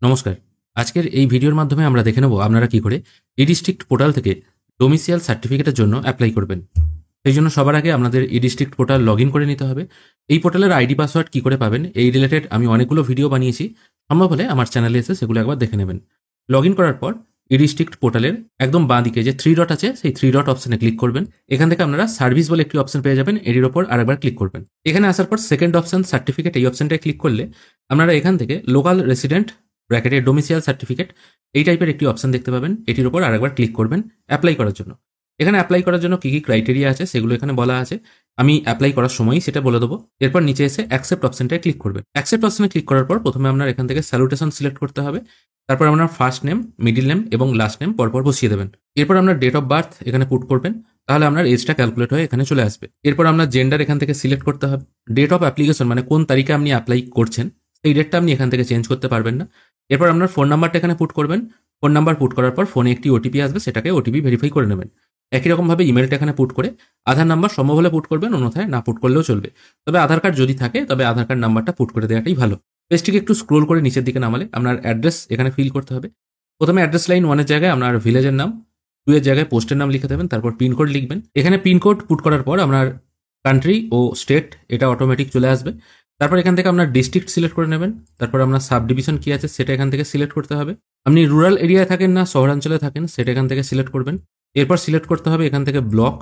নমস্কার। আজকের এই ভিডিওর মাধ্যমে আমরা দেখে নেব আপনারা কি করে ই-ডিস্ট্রিক্ট পোর্টাল থেকে ডোমিসিয়াল সার্টিফিকেটের জন্য অ্যাপ্লাই করবেন। সেই জন্য সবার আগে আপনাদের ই-ডিস্ট্রিক্ট পোর্টাল লগইন করে নিতে হবে। এই পোর্টালের আইডি পাসওয়ার্ড কি করে পাবেন এই রিলেটেড আমি অনেকগুলো ভিডিও বানিয়েছি। সম্ভব হলে আমার চ্যানেলে এসে সেগুলো একবার দেখে নেবেন। লগইন করার পর ই-ডিস্ট্রিক্ট পোর্টালের একদম বাঁ দিকে যে 3 ডট আছে সেই 3 ডট অপশনে ক্লিক করবেন। এখান থেকে আপনারা সার্ভিস বলে একটি অপশন পেয়ে যাবেন, এটির উপর আরেকবার ক্লিক করবেন। এখানে আসার পর সেকেন্ড অপশন সার্টিফিকেট, এই অপশনটায় ক্লিক করলে আপনারা এখান থেকে লোকাল রেসিডেন্ট ব্র্যাকেটে ডোমিসিয়াল সার্টিফিকেট এই টাইপের একটি অপশন দেখতে পাবেন, এটির উপর আরেকবার ক্লিক করবেন অ্যাপ্লাই করার জন্য। এখানে অ্যাপ্লাই করার জন্য কি কি ক্রাইটেরিয়া আছে সেগুলো এখানে বলা আছে, আমি অ্যাপ্লাই করার সময়ই সেটা বলে দেবো। এরপর নিচে এসে অ্যাকসেপ্ট অপশনটায় ক্লিক করবেন। অ্যাকসেপ্ট অপশনে ক্লিক করার পর প্রথমে আপনার এখান থেকে স্যালুটেশন সিলেক্ট করতে হবে। তারপর আপনার ফার্স্ট নেম, মিডিল নেম এবং লাস্ট নেম পরপর বসিয়ে দেবেন। এরপর আপনার ডেট অফ বার্থ এখানে পুট করবেন, তাহলে আপনার এজটা ক্যালকুলেট হয়ে এখানে চলে আসবে। এরপর আপনার জেন্ডার এখান থেকে সিলেক্ট করতে হবে। ডেট অফ অ্যাপ্লিকেশন মানে কোন তারিখে আপনি অ্যাপ্লাই করছেন সেই ডেটটা আপনি এখান থেকে চেঞ্জ করতে পারবেন না। এরপর আপনার ফোন নাম্বারটা এখানে পুট করবেন। ফোন নাম্বার পুট করার পর ফোনে একটি ওটিপি আসবে, সেটাকে ওটিপি ভেরিফাই করে নেবেন। একই রকমভাবে ইমেলটা এখানে পুট করে আধার নাম্বার সম্ভব হলে পুট করবেন, অন্যথায় না পুট করলেও চলবে। তবে আধার কার্ড যদি থাকে তবে আধার কার্ড নাম্বারটা পুট করে দেওয়াটাই ভালো। পেজটিকে একটু স্ক্রোল করে নিচের দিকে নামালে আপনার অ্যাড্রেস এখানে ফিল করতে হবে। প্রথমে অ্যাড্রেস লাইন 1 এর জায়গায় আপনার ভিলেজের নাম, 2 এর জায়গায় পোস্টের নাম লিখে দেবেন, তারপর পিনকোড লিখবেন। এখানে পিনকোড পুট করার পর আপনার কান্ট্রি ও স্টেট এটা অটোমেটিক চলে আসবে। তারপর এখান থেকে আপনার ডিস্ট্রিক্ট সিলেক্ট করে নেবেন। তারপর আপনার সাব ডিভিশন কি আছে সেটা এখান থেকে সিলেক্ট করতে হবে। আপনি রুরাল এরিয়ায় থাকেন না শহরাঞ্চলে থাকেন সেটা এখান থেকে সিলেক্ট করবেন। এরপর সিলেক্ট করতে হবে এখান থেকে ব্লক।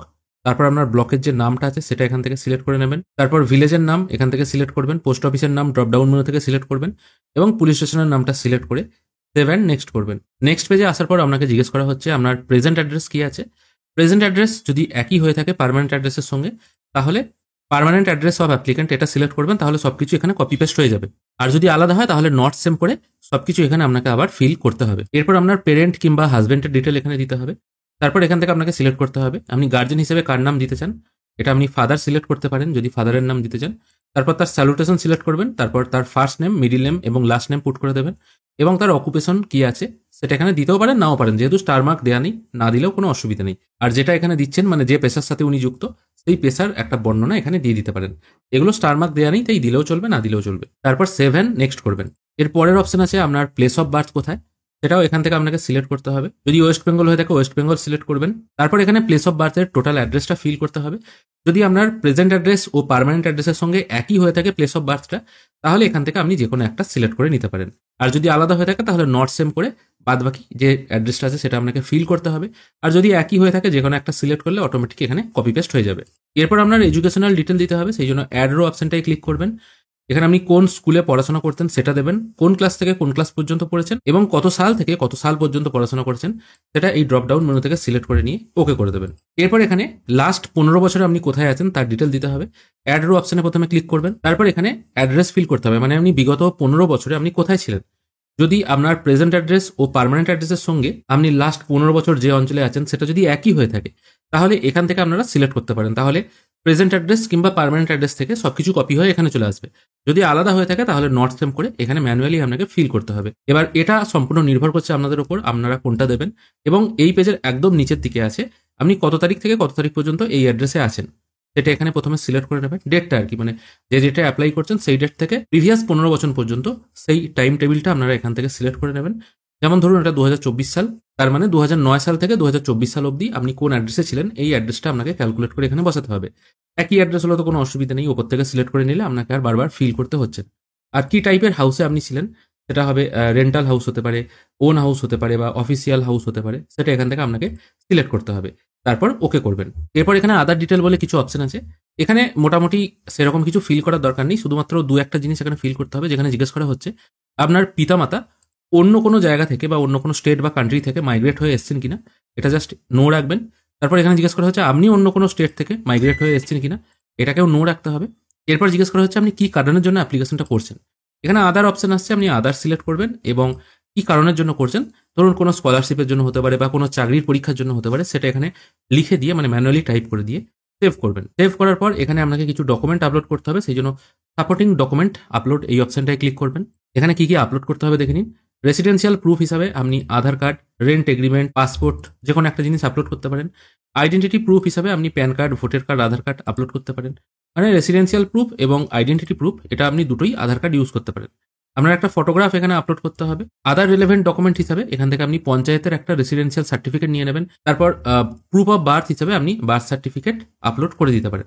তারপর আপনার ব্লকের যে নামটা আছে সেটা এখান থেকে সিলেক্ট করে নেবেন। তারপর ভিলেজের নাম এখান থেকে সিলেক্ট করবেন, পোস্ট অফিসের নাম ড্রপ ডাউন মেনু থেকে সিলেক্ট করবেন এবং পুলিশ স্টেশনের নামটা সিলেক্ট করে সেভ অ্যান্ড নেক্সট করবেন। নেক্সট পেজে আসার পর আপনাকে জিজ্ঞেস করা হচ্ছে আপনার প্রেজেন্ট অ্যাড্রেস কি আছে। প্রেজেন্ট অ্যাড্রেস যদি একই হয়ে থাকে পার্মানেন্ট অ্যাড্রেসের সঙ্গে, তাহলে পার্মানেন্ট অ্যাড্রেস অফ অ্যাপ্লিকেন্ট এটা সিলেক্ট করবেন, তাহলে সবকিছু এখানে কপি পেস্ট হয়ে যাবে। আর যদি আলাদা হয় তাহলে নট সেম করে সবকিছু এখানে আপনাকে আবার ফিল করতে হবে। এরপর আপনার পেরেন্ট কিংবা হাজবেন্ডের ডিটেল এখানে দিতে হবে। তারপর এখান থেকে আপনাকে সিলেক্ট করতে হবে আপনি গার্জেন হিসেবে কার নাম দিতে চান। এটা আপনি ফাদার সিলেক্ট করতে পারেন যদি ফাদারের নাম দিতে চান। তারপর তার স্যালুটেশন সিলেক্ট করবেন, তারপর তার ফার্স্ট নেম, মিডিল নেম এবং লাস্ট নেম পুট করে দেবেন এবং তার অকুপেশন কি আছে সেটা এখানে দিতেও পারেন নাও পারেন, যেহেতু স্টার মার্ক দেওয়া নেই, না দিলেও কোনো অসুবিধা নেই। আর যেটা এখানে দিচ্ছেন মানে যে পেশার সাথে উনি যুক্ত সেই পেশার একটা বর্ণনা এখানে দিয়ে দিতে পারেন। এগুলো স্টার মার্ক দেওয়া নেই, তাই দিলেও চলবে না দিলেও চলবে। তারপর সেভ অ্যান্ড নেক্সট করবেন। এর পরের অপশন আছে আপনার প্লেস অফ বার্থ কোথায়, সেটাও এখান থেকে আপনাকে সিলেক্ট করতে হবে। যদি ওয়েস্ট বেঙ্গল হয়ে থাকে ওয়েস্ট বেঙ্গল সিলেক্ট করবেন। তারপর এখানে প্লেস অফ বার্থের টোটাল অ্যাড্রেসটা ফিল করতে হবে। যদি আপনার প্রেজেন্ট অ্যাড্রেস ও পার্মানেন্ট অ্যাড্রেসের সঙ্গে একই হয়ে থাকে প্লেস অফ বার্থটা, তাহলে এখান থেকে আপনি যে কোনো একটা সিলেক্ট করে নিতে পারেন। আর যদি আলাদা হয়ে থাকে তাহলে নট সেম করে বাদবাকি যে অ্যাড্রেসটা আছে সেটা আপনাকে ফিল করতে হবে। আর যদি একই হয়ে থাকে যে কোনো একটা সিলেক্ট করলে অটোমেটিক এখানে কপি পেস্ট হয়ে যাবে। এরপর আপনার এডুকেশনাল ডিটেল দিতে হবে, সেই জন্য অ্যাড রো অপশনটাই ক্লিক করবেন। এখানে আপনি কোন স্কুলে পড়াশোনা করতেন সেটা দেবেন, কোন ক্লাস থেকে কোন ক্লাস পর্যন্ত পড়েছেন এবং কত সাল থেকে কত সাল পর্যন্ত পড়াশোনা করেছেন সেটা এই ড্রপ ডাউন মেনু থেকে সিলেক্ট করে নিয়ে ওকে করে দেবেন। এরপর এখানে লাস্ট 15 বছরে আপনি কোথায় আছেন তার ডিটেল দিতে হবে। অ্যাড রো অপশনে প্রথমে ক্লিক করবেন, তারপর এখানে অ্যাড্রেস ফিল করতে হবে, মানে আপনি বিগত 15 বছরে আপনি কোথায় ছিলেন। যদি আপনার প্রেজেন্ট অ্যাড্রেস ও পার্মানেন্ট অ্যাড্রেসের সঙ্গে আপনি লাস্ট 15 বছর যে অঞ্চলে আছেন সেটা যদি একই হয়ে থাকে তাহলে এখান থেকে আপনারা সিলেক্ট করতে পারেন, তাহলে প্রেজেন্ট অ্যাড্রেস কিংবা পার্মানেন্ট অ্যাড্রেস থেকে সবকিছু কপি হয়ে এখানে চলে আসবে। যদি আলাদা হয়ে থাকে তাহলে নট সেম করে এখানে ম্যানুয়ালি আপনাকে ফিল করতে হবে। এবার এটা সম্পূর্ণ নির্ভর করছে আপনাদের উপর আপনারা কোনটা দেবেন। এবং এই পেজের একদম নিচের দিকে আছে আপনি কত তারিখ থেকে কত তারিখ পর্যন্ত এই অ্যাড্রেসে আছেন সেটা এখানে প্রথমে সিলেক্ট করে নেবেন। ডেটটা আর কি, মানে যে ডেটে অ্যাপ্লাই করছেন সেই ডেট থেকে প্রিভিয়াস 15 বছর পর্যন্ত সেই টাইম টেবিলটা আপনারা এখান থেকে সিলেক্ট করে নেবেন। যেমন ধরুন এটা 2024 সাল, তার মানে 2009 সাল থেকে 2024 সাল অবধি আপনি কোন অ্যাড্রেসে ছিলেন এই অ্যাড্রেসটা আপনাকে ক্যালকুলেট করে এখানে বসাতে হবে। একই অ্যাড্রেস হলে তো কোনো অসুবিধা নেই, ওপর থেকে সিলেক্ট করে নিলে আপনাকে আর বারবার ফিল করতে হচ্ছে না। আর কি টাইপের হাউসে আপনি ছিলেন সেটা হবে রেন্টাল হাউস হতে পারে, ওন হাউস হতে পারে বা অফিসিয়াল হাউস হতে পারে, সেটা এখান থেকে আপনাকে সিলেক্ট করতে হবে। তারপর ওকে করবেন। এরপর এখানে আদার ডিটেল বলে কিছু অপশন আছে, এখানে মোটামুটি সেরকম কিছু ফিল করার দরকার নেই, শুধুমাত্র দু একটা জিনিস এখানে ফিল করতে হবে। যেখানে জিজ্ঞেস করা হচ্ছে আপনার পিতামাতা অন্য কোনো জায়গা থেকে বা অন্য কোনো স্টেট বা কান্ট্রি থেকে মাইগ্রেট হয়ে এসেছেন কিনা, এটা জাস্ট নো রাখবেন। তারপর এখানে জিজ্ঞেস করা হচ্ছে আপনি অন্য কোনো স্টেট থেকে মাইগ্রেট হয়ে এসেছেন কিনা, এটাকেও নো রাখতে হবে। এরপর জিজ্ঞেস করা হচ্ছে আপনি কি কারণের জন্য অ্যাপ্লিকেশনটা করছেন। এখানে আদার অপশন আসছে, আপনি আদার সিলেক্ট করবেন এবং কি কারণের জন্য করছেন, ধরুন কোনো স্কলারশিপের জন্য হতে পারে বা কোনো চাকরির পরীক্ষার জন্য হতে পারে, সেটা এখানে লিখে দিয়ে মানে ম্যানুয়ালি টাইপ করে দিয়ে সেভ করবেন। সেভ করার পর এখানে আপনাকে কিছু ডকুমেন্ট আপলোড করতে হবে, সেই জন্য সাপোর্টিং ডকুমেন্ট আপলোড এই অপশনটায় ক্লিক করবেন। এখানে কি কি আপলোড করতে হবে দেখে নিন। রেসিডেন্সিয়াল প্রুফ হিসাবে আপনি আধার কার্ড, রেন্ট এগ্রিমেন্ট, পাসপোর্ট যে কোনো একটা জিনিস আপলোড করতে পারেন। আইডেন্টিটি প্রুফ হিসাবে আপনি প্যান কার্ড, ভোটার কার্ড, আধার কার্ড আপলোড করতে পারেন। মানে রেসিডেন্সিয়াল প্রুফ এবং আইডেন্টিটি প্রুফ এটা আপনি দুটোই আধার কার্ড ইউজ করতে পারেন। আপনার একটা ফটোগ্রাফ এখানে আপলোড করতে হবে। আদার রিলেভেন্ট ডকুমেন্ট হিসাবে এখান থেকে আপনি পঞ্চায়েতের একটা রেসিডেন্সিয়াল সার্টিফিকেট নিয়ে নেবেন। তারপর প্রুফ অফ বার্থ হিসাবে আপনি বার্থ সার্টিফিকেট আপলোড করে দিতে পারেন।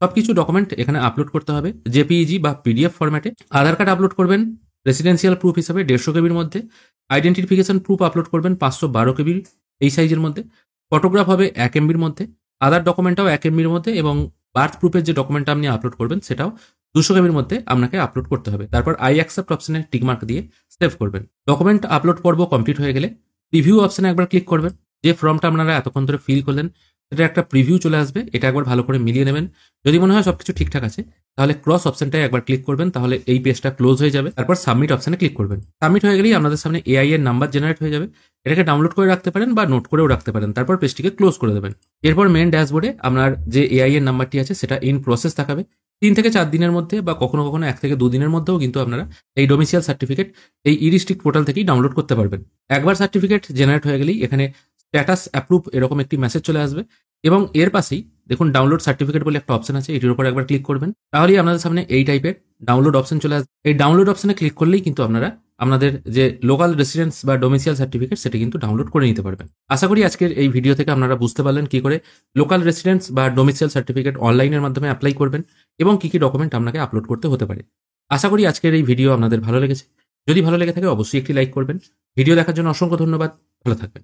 সবকিছু ডকুমেন্ট এখানে আপলোড করতে হবে জেপিইজি বা পিডিএফ ফরম্যাটে। আধার কার্ড আপলোড করবেন রেসিডেন্সিয়াল প্রুফ হিসাবে 150 কেবির মধ্যে। আইডেন্টিফিকেশন প্রুফ আপলোড করবেন 512 কেবির এই সাইজের মধ্যে। ফটোগ্রাফ হবে 1 এমবির মধ্যে। আদার ডকুমেন্টটাও 1 এমবির মধ্যে এবং বার্থ প্রুফের যে ডকুমেন্টটা আপনি আপলোড করবেন সেটাও 200 কেবির মধ্যে আপনাকে আপলোড করতে হবে। তারপর আই অ্যাকসেপ্ট অপশনে টিকমার্ক দিয়ে সেভ করবেন। ডকুমেন্ট আপলোড পর্ব কমপ্লিট হয়ে গেলে প্রিভিউ অপশনে একবার ক্লিক করবেন। যে ফর্মটা আপনারা এতক্ষণ ধরে ফিল করলেন সেটা একটা প্রিভিউ চলে আসবে, এটা একবার ভালো করে মিলিয়ে নেবেন। যদি মনে হয় সবকিছু ঠিকঠাক আছে তাহলে ক্রস অপশনটায় একবার ক্লিক করবেন, তাহলে এই পেজটা ক্লোজ হয়ে যাবে। তারপর সাবমিট অপশনে ক্লিক করবেন। সাবমিট হয়ে গেলেই আপনাদের সামনে এআই এর নাম্বার জেনারেট হয়ে যাবে। এটাকে ডাউনলোড করে রাখতে পারেন বা নোট করেও রাখতে পারেন। তারপর পেজটিকে ক্লোজ করে দেবেন। এরপর মেন ড্যাশবোর্ডে আপনার যে এআই এর নাম্বারটি আছে সেটা ইন প্রসেস দেখাবে। 3 থেকে 4 দিনের মধ্যে বা কখনো কখনো 1 থেকে 2 দিনের মধ্যেও কিন্তু আপনারা এই ডোমিসিয়াল সার্টিফিকেট এই ইডিস্ট্রিক্ট পোর্টাল থেকেই ডাউনলোড করতে পারবেন। একবার সার্টিফিকেট জেনারেট হয়ে গেলেই এখানে স্ট্যাটাস অ্যাপ্রুভ এরকম একটি মেসেজ চলে আসবে এবং এর পাশেই দেখুন ডাউনলোড সার্টিফিকেট বলে একটা অপশন আছে, এটির উপর একবার ক্লিক করবেন। তাহলেই আপনাদের সামনে এই টাইপের ডাউনলোড অপশন চলে আসবে। এই ডাউনলোড অপশনে ক্লিক করলেই কিন্তু আপনারা আপনাদের যে লোকাল রেসিডেন্স বা ডোমিসিয়াল সার্টিফিকেট সেটা কিন্তু ডাউনলোড করে নিতে পারবেন। আশা করি আজকের এই ভিডিও থেকে আপনারা বুঝতে পারলেন কি করে লোকাল রেসিডেন্স বা ডোমিসিয়াল সার্টিফিকেট অনলাইনের মাধ্যমে অ্যাপ্লাই করবেন এবং কি কি ডকুমেন্ট আপনাকে আপলোড করতে হতে পারে। আশা করি আজকের এই ভিডিও আপনাদের ভালো লেগেছে। যদি ভালো লেগে থাকে অবশ্যই একটি লাইক করবেন। ভিডিও দেখার জন্য অসংখ্য ধন্যবাদ। ভালো থাকবেন।